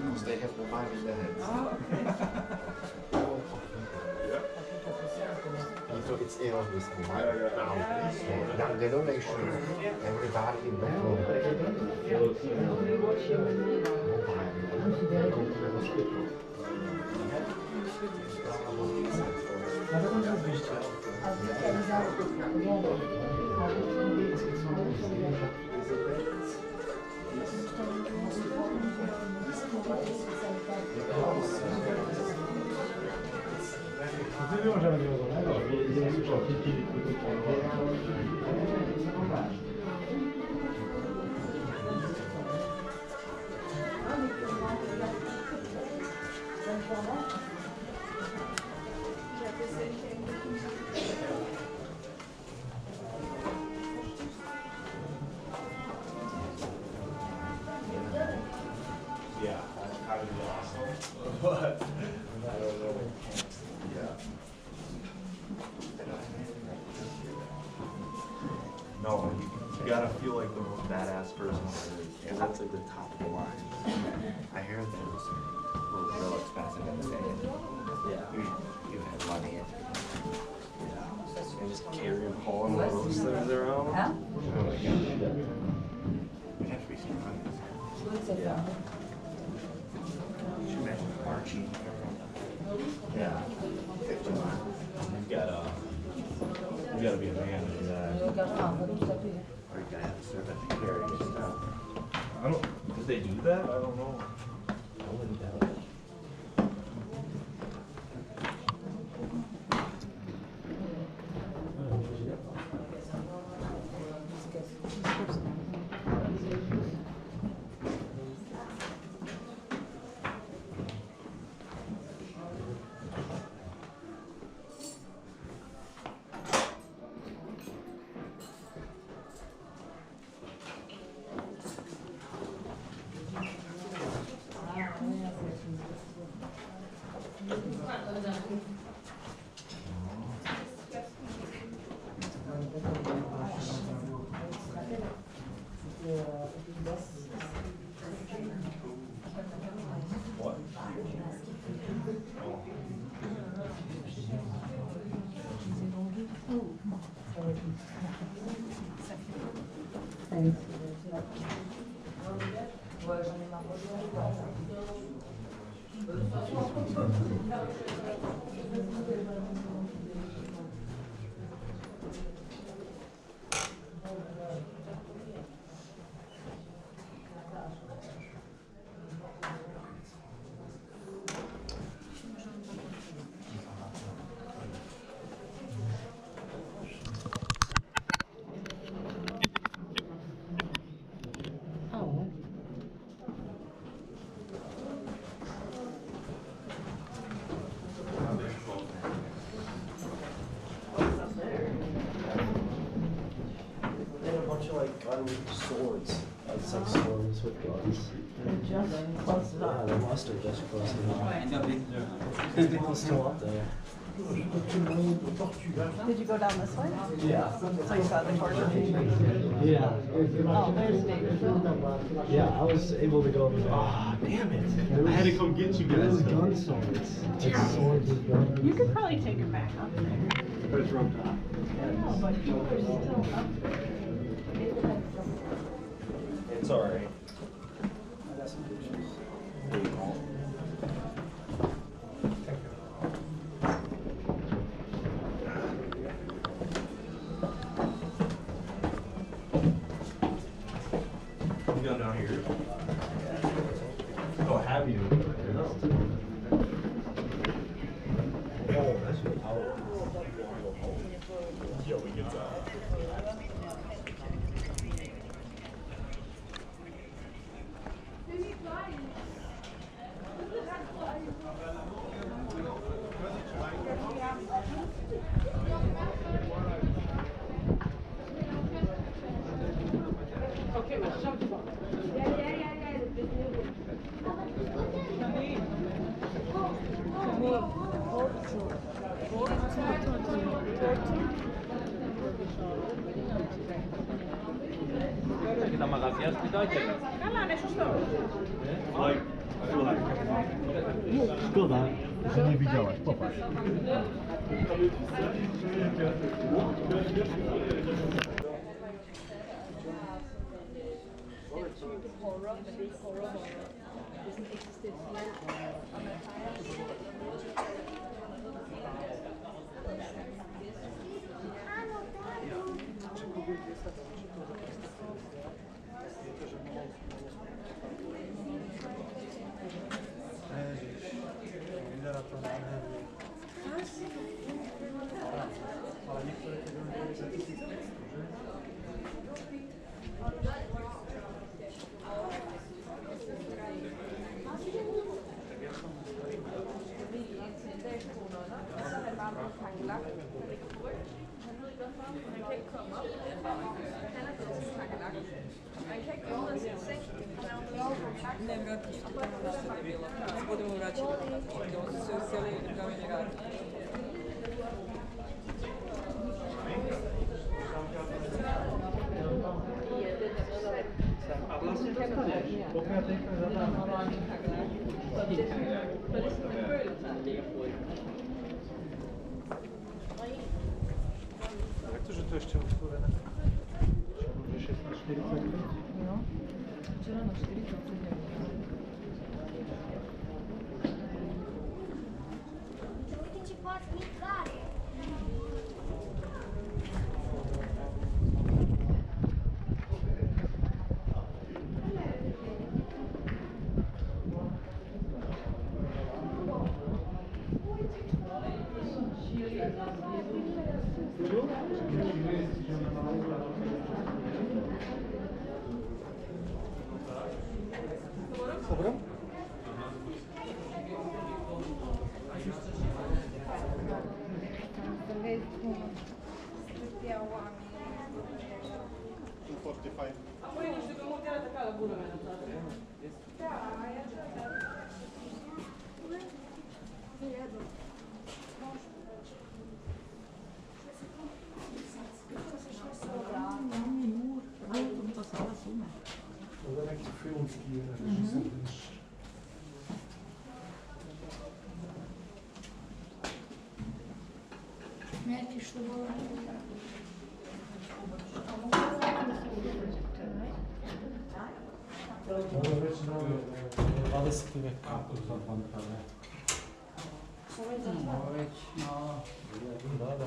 Because they have mobile in their hands. So it's always mobile now. Young generation, everybody in Vicolo. Yeah, that would be awesome. But I don't know. Yeah. No, you gotta feel like the most badass person because that's like the top of the line. I heard those were real expensive in the day. Yeah. You had money. And just carry them hauling all those things around. Oh my god. We'd have to be surprised. Yeah. Should you imagine Archie? Yeah. 50 miles. You gotta be a man to do that. Or you gotta have a servant to carry your stuff. I don't. Did they do that? I don't know. I wouldn't doubt it. What? They had a bunch of like gun swords. Some storms with guns. It just closed it Yeah, up. the mustard just closed it off. There's people still up there. Did you go down this way? Yeah. So you saw the corner? Yeah. Oh, there's David. Yeah, I was able to go over there. Ah, damn it. I had to come get you It was guys. gun swords. It's swords with guns. You could probably take him back up there. But it's roped off. No, but you were still up there. It's alright. I got some pictures. I'm going down here. Oh, have you? Oh, that's your power. Yo, we get that. Szkoda, że nie widziałaś. Popatrz. Ne, vjerojatno što tamo nešto nije bilo. Kad se budemo vraćali, oni su se uselili i pravili rad. Jak to, że to jeszcze utwórę na... Może 16 No. Вчера на 4 Dobro? Dat zijn echt films die Merkiš što bilo? Ovo već na 20. vek. Ovo već, no. Da, da.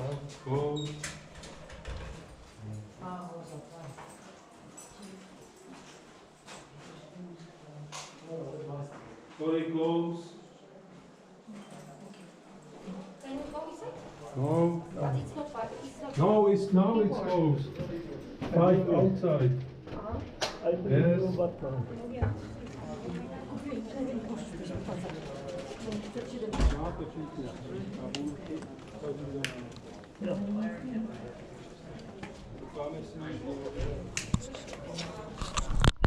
Very close. Can you go inside? No. But it's not far. It's not No, it's now it's closed. 5 outside. Yes.